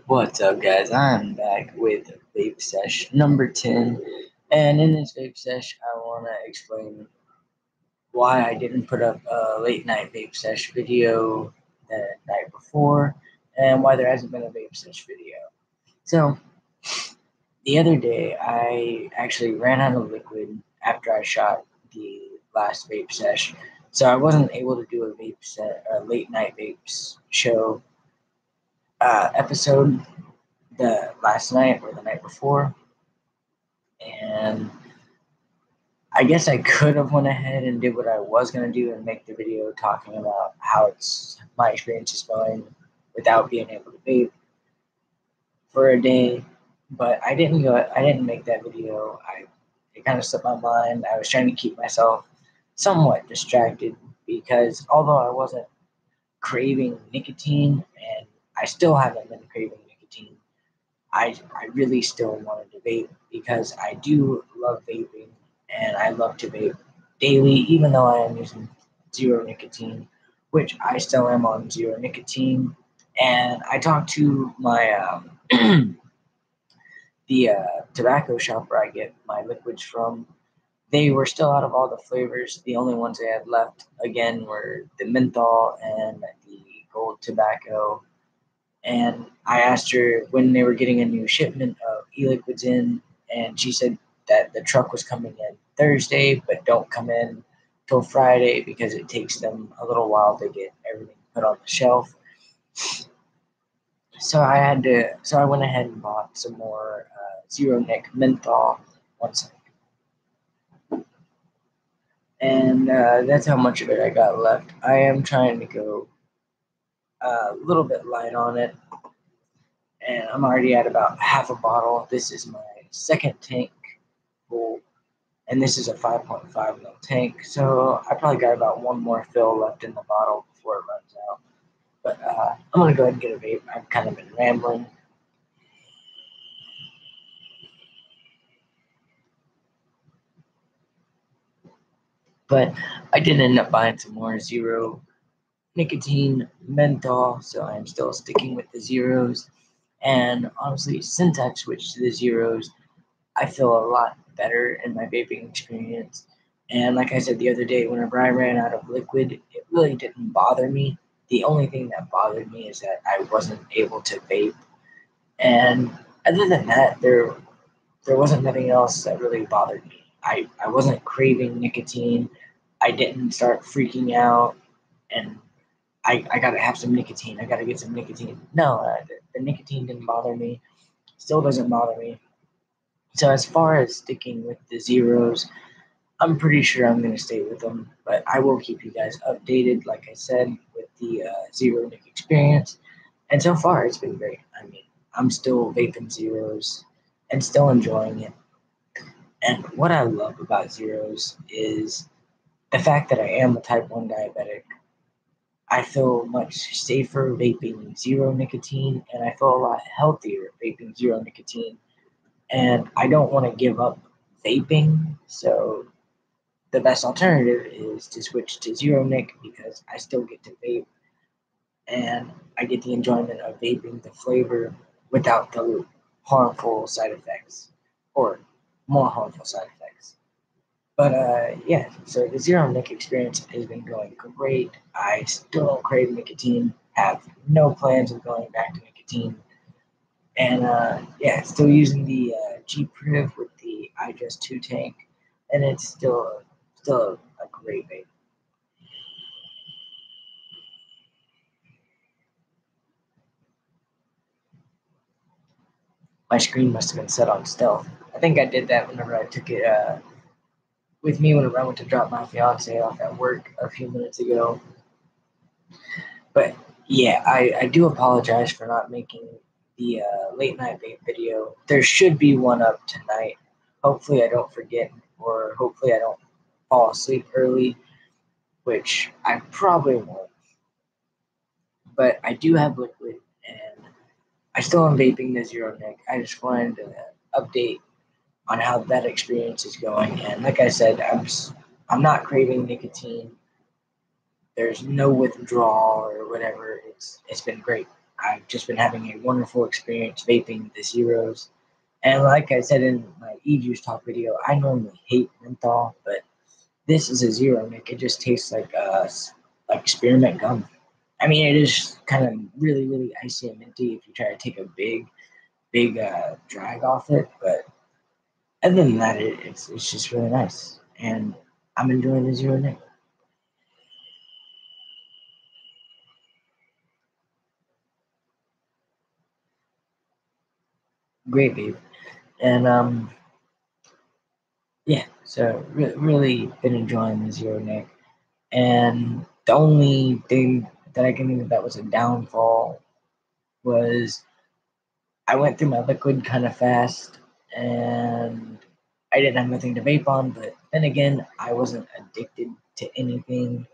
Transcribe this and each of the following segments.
What's up, guys? I'm back with Vape-sesh number 10, and in this Vape-sesh, I want to explain why I didn't put up a late night Vape-sesh video the night before, and why there hasn't been a Vape-sesh video. So, the other day, I actually ran out of liquid after I shot the last Vape-sesh, so I wasn't able to do a late night Vapes show episode the last night or the night before, and I guess I could have went ahead and did what I was gonna do and make the video talking about how my experience is going without being able to vape for a day, but I didn't go. I didn't make that video. It kind of slipped my mind. I was trying to keep myself somewhat distracted because although I wasn't craving nicotine, and I still haven't been craving nicotine, I really still wanted to vape because I do love vaping and I love to vape daily, even though I am using zero nicotine, which I still am on zero nicotine. And I talked to my the tobacco shop where I get my liquids from. They were still out of all the flavors. The only ones they had left again were the menthol and the gold tobacco. And I asked her when they were getting a new shipment of e-liquids in, and she said that the truck was coming in Thursday, but don't come in till Friday because it takes them a little while to get everything put on the shelf. So I went ahead and bought some more zero nic menthol. One second. And that's how much of it I got left. I am trying to go a little bit light on it, and I'm already at about half a bottle. This is my second tank full, and this is a 5.5 ml tank, so I probably got about one more fill left in the bottle before it runs out. But I'm gonna go ahead and get a vape. I've kind of been rambling. But I did end up buying some more zero nicotine menthol, so I'm still sticking with the zeros. And honestly, since I've switched to the zeros, I feel a lot better in my vaping experience. And like I said the other day, whenever I ran out of liquid, it really didn't bother me. The only thing that bothered me is that I wasn't able to vape. And other than that, there wasn't nothing else that really bothered me. I wasn't craving nicotine. I didn't start freaking out and I gotta have some nicotine. I gotta get some nicotine. No, the nicotine didn't bother me. Still doesn't bother me. So as far as sticking with the zeros, I'm pretty sure I'm going to stay with them, but I will keep you guys updated, like I said, with the zero nick experience. And so far, it's been great. I mean, I'm still vaping zeros and still enjoying it. And what I love about zeros is the fact that I am a type 1 diabetic. I feel much safer vaping zero nicotine, and I feel a lot healthier vaping zero nicotine. And I don't want to give up vaping, so the best alternative is to switch to zero nic because I still get to vape and I get the enjoyment of vaping the flavor without the harmful side effects or more harmful side effects. But yeah, so the zero nic experience has been going great. I still don't crave nicotine, have no plans of going back to nicotine. And yeah, still using the G Priv with the iJust 2 tank, and it's still a great vape. My screen must have been set on stealth. I think I did that whenever I took it with me whenever I went to drop my fiance off at work a few minutes ago. But yeah, I do apologize for not making the late night vape video. There should be one up tonight. Hopefully I don't forget, or hopefully I don't fall asleep early, which I probably won't. But I do have liquid, and I still am vaping the zero nic. I just wanted to update on how that experience is going. And like I said, I'm not craving nicotine. There's no withdrawal or whatever. It's been great. I've just been having a wonderful experience vaping the zeros. And like I said in my e-juice talk video, I normally hate menthol, but this is a zero Nick. It just tastes like spearmint gum. I mean, it is kind of really, really icy and minty if you try to take a big drag off it. But other than that, it's just really nice, and I'm enjoying the zero Nick. Great babe, and yeah. So really been enjoying the zero Nick, and the only thing that I can think of that was a downfall was I went through my liquid kind of fast, and I didn't have nothing to vape on. But then again, I wasn't addicted to anything,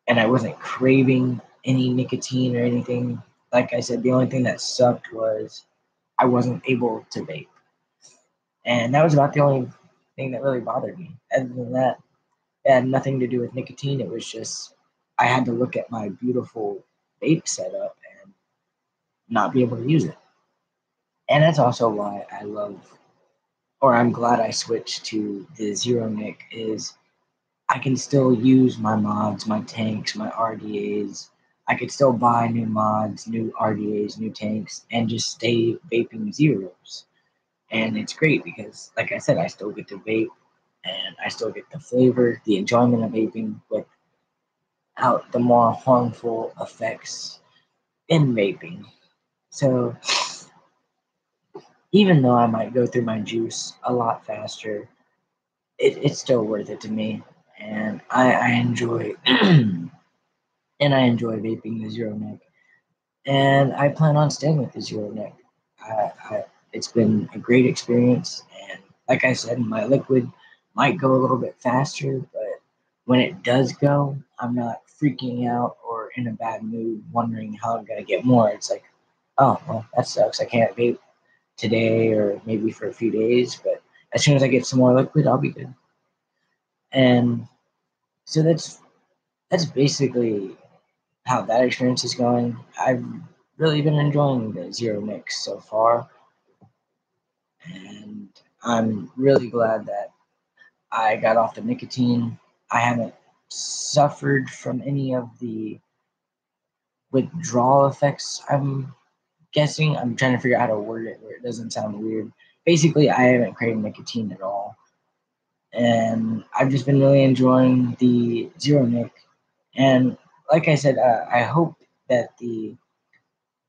and I wasn't craving any nicotine or anything. Like I said, the only thing that sucked was I wasn't able to vape, and that was about the only thing that really bothered me. Other than that, it had nothing to do with nicotine. It was just I had to look at my beautiful vape setup and not be able to use it. And that's also why I love, or I'm glad I switched to the zero Nick, is I can still use my mods, my tanks, my RDAs. I could still buy new mods, new RDAs, new tanks, and just stay vaping zeros. And it's great because, like I said, I still get to vape and I still get the flavor, the enjoyment of vaping without the more harmful effects in vaping. So even though I might go through my juice a lot faster, it's still worth it to me. And I enjoy and I enjoy vaping the zero Nick. And I plan on staying with the zero Nick. It's been a great experience, and like I said, my liquid might go a little bit faster, but when it does go, I'm not freaking out or in a bad mood, wondering how I'm gonna get more. It's like, oh well, that sucks. I can't vape today or maybe for a few days, but as soon as I get some more liquid, I'll be good. And so that's basically how that experience is going. I've really been enjoying the zero mix so far, and I'm really glad that I got off the nicotine. I haven't suffered from any of the withdrawal effects. I'm guessing. I'm trying to figure out how to word it where it doesn't sound weird. Basically, I haven't craved nicotine at all, and I've just been really enjoying the zero nick. And like I said, I hope that the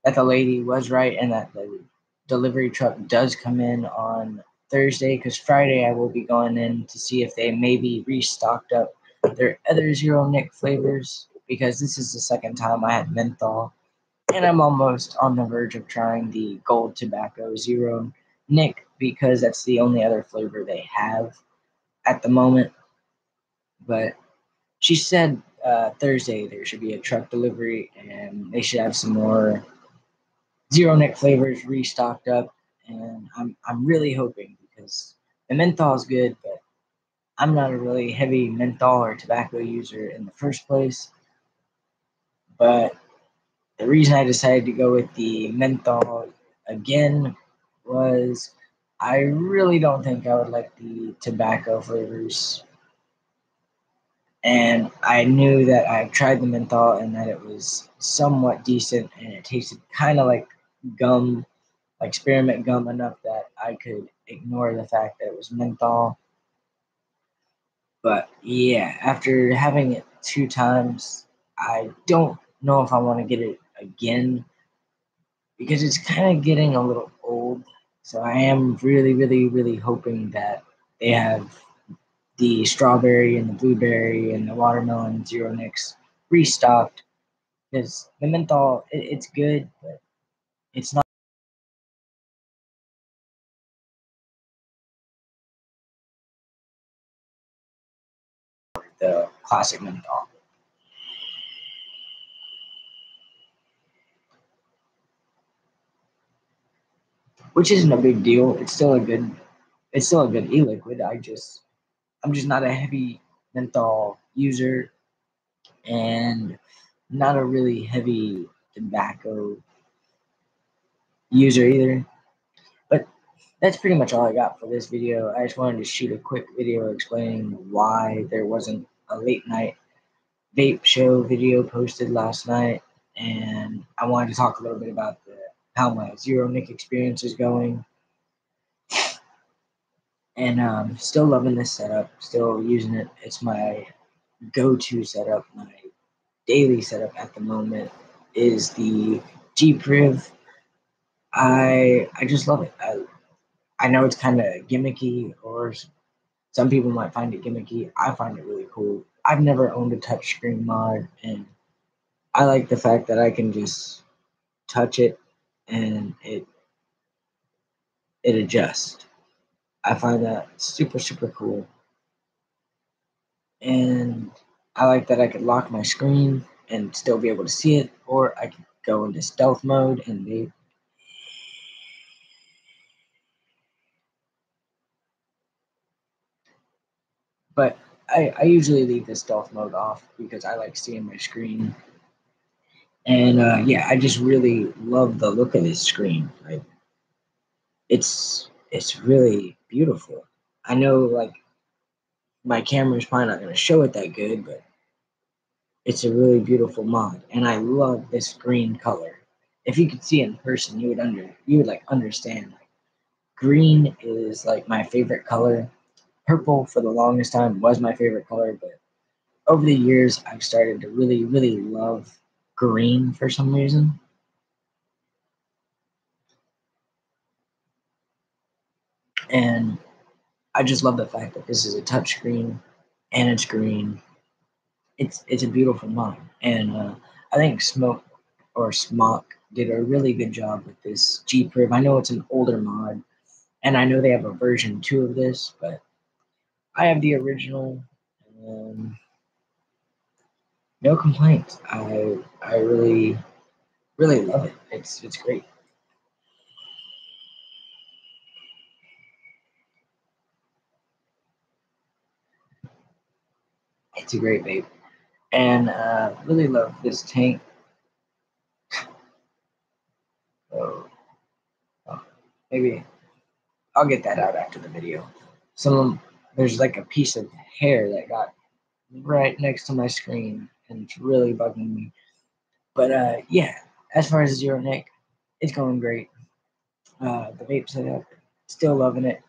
lady was right and that the delivery truck does come in on Thursday, because Friday I will be going in to see if they maybe restocked up their other zero nick flavors, because this is the second time I had menthol, and I'm almost on the verge of trying the gold tobacco zero nick because that's the only other flavor they have at the moment. But she said Thursday there should be a truck delivery and they should have some more zero neck flavors restocked up, and I'm really hoping, because the menthol is good, but I'm not a really heavy menthol or tobacco user in the first place. But the reason I decided to go with the menthol again was I really don't think I would like the tobacco flavors. And I knew that I tried the menthol and that it was somewhat decent and it tasted kind of like gum, like spearmint gum, enough that I could ignore the fact that it was menthol. But yeah, after having it two times, I don't know if I want to get it again because it's kind of getting a little old. So I am really, really, really hoping that they have the strawberry and the blueberry and the watermelon zero nicks restocked, because the menthol it's good, but it's not the classic menthol, which isn't a big deal. It's still a good e-liquid. I'm just not a heavy menthol user and not a really heavy tobacco user either. But that's pretty much all I got for this video. I just wanted to shoot a quick video explaining why there wasn't a late night vape show video posted last night, and I wanted to talk a little bit about how my zero nic experience is going. And still loving this setup, still using it. It's my go-to setup. My daily setup at the moment is the G-Priv. I just love it. I know it's kind of gimmicky, or some people might find it gimmicky. I find it really cool. I've never owned a touchscreen mod, and I like the fact that I can just touch it and it adjusts. I find that super, super cool. And I like that I could lock my screen and still be able to see it, or I could go into stealth mode and vape. But I usually leave the stealth mode off because I like seeing my screen. And yeah, I just really love the look of this screen. Like, it's really beautiful. I know, like, my camera is probably not going to show it that good, but it's a really beautiful mod, and I love this green color. If you could see it in person, you would like understand. Like, green is like my favorite color. Purple for the longest time was my favorite color, but over the years I've started to really, really love green for some reason. And I just love the fact that this is a touchscreen and it's green. It's a beautiful mod, and I think Smoke did a really good job with this G-Priv. I know it's an older mod, and I know they have a version 2 of this, but I have the original. And no complaints. I really, really love it. It's great. It's a great vape, and really love this tank. So maybe I'll get that out after the video. There's like a piece of hair that got right next to my screen, and it's really bugging me. But yeah, as far as zero nic, it's going great. The vape setup, still loving it,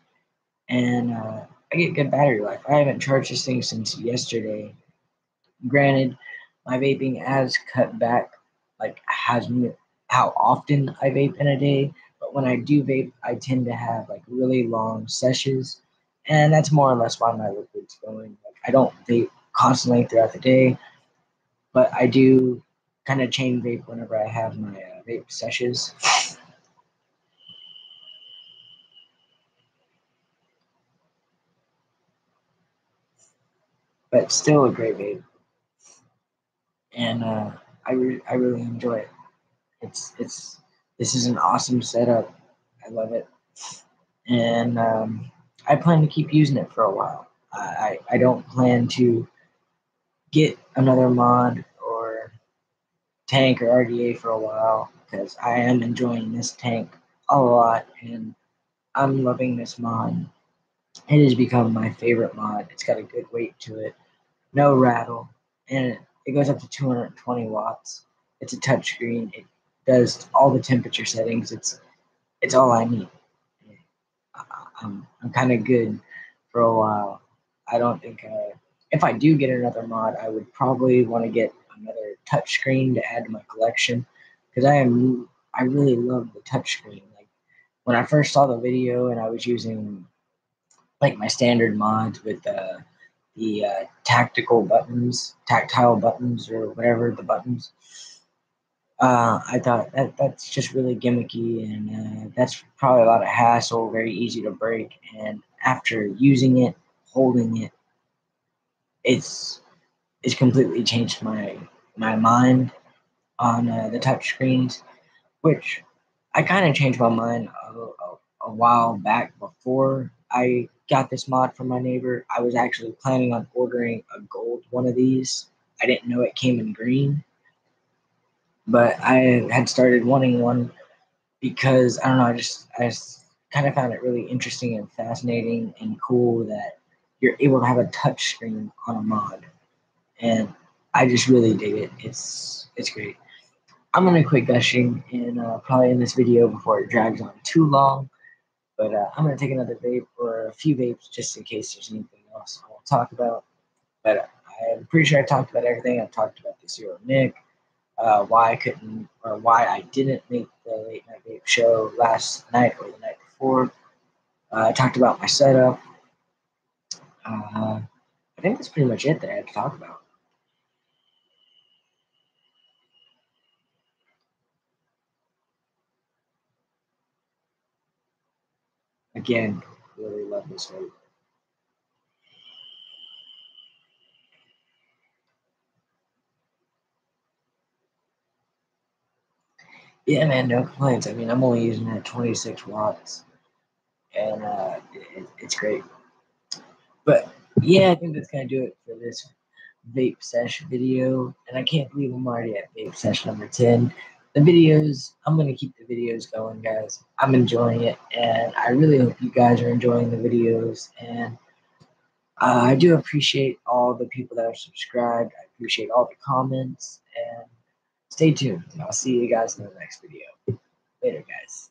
and I get good battery life. I haven't charged this thing since yesterday. Granted, my vaping has cut back, like how often I vape in a day. But when I do vape, I tend to have like really long sessions, and that's more or less why my liquid's going. Like, I don't vape constantly throughout the day, but I do kind of chain vape whenever I have my vape sessions. But still a great vape, and I really enjoy it. It's this is an awesome setup. I love it, and I plan to keep using it for a while. I don't plan to get another mod or tank or RDA for a while because I am enjoying this tank a lot, and I'm loving this mod. It has become my favorite mod. It's got a good weight to it, no rattle, and it goes up to 220 watts. It's a touchscreen. It does all the temperature settings. It's all I need. I'm kind of good for a while. I don't think if I do get another mod, I would probably want to get another touchscreen to add to my collection because I really love the touchscreen. Like, when I first saw the video and I was using like my standard mods with the tactile buttons, or whatever the buttons. I thought that's just really gimmicky, and that's probably a lot of hassle, very easy to break. And after using it, holding it, it's completely changed my mind on the touch screens, which I kind of changed my mind a while back before I got this mod from my neighbor. I was actually planning on ordering a gold one of these. I didn't know it came in green, but I had started wanting one because I don't know, I just kind of found it really interesting and fascinating and cool that you're able to have a touch screen on a mod, and I just really dig it. It's great. I'm gonna quit gushing and probably end this video before it drags on too long. But I'm gonna take another vape or a few vapes just in case there's anything else I want to talk about. But I'm pretty sure I talked about everything. I talked about the Zero Nick, why I couldn't or why I didn't make the late night vape show last night or the night before. I talked about my setup. I think that's pretty much it that I had to talk about. Again, really love this vape. Yeah, man, no complaints. I mean, I'm only using it at 26 watts, and it's great. But yeah, I think that's gonna do it for this Vape-sesh video, and I can't believe I'm already at Vape-sesh number 10. The videos, I'm gonna keep the videos going, guys. I'm enjoying it, and I really hope you guys are enjoying the videos. And I do appreciate all the people that are subscribed. I appreciate all the comments, and stay tuned. I'll see you guys in the next video. Later, guys.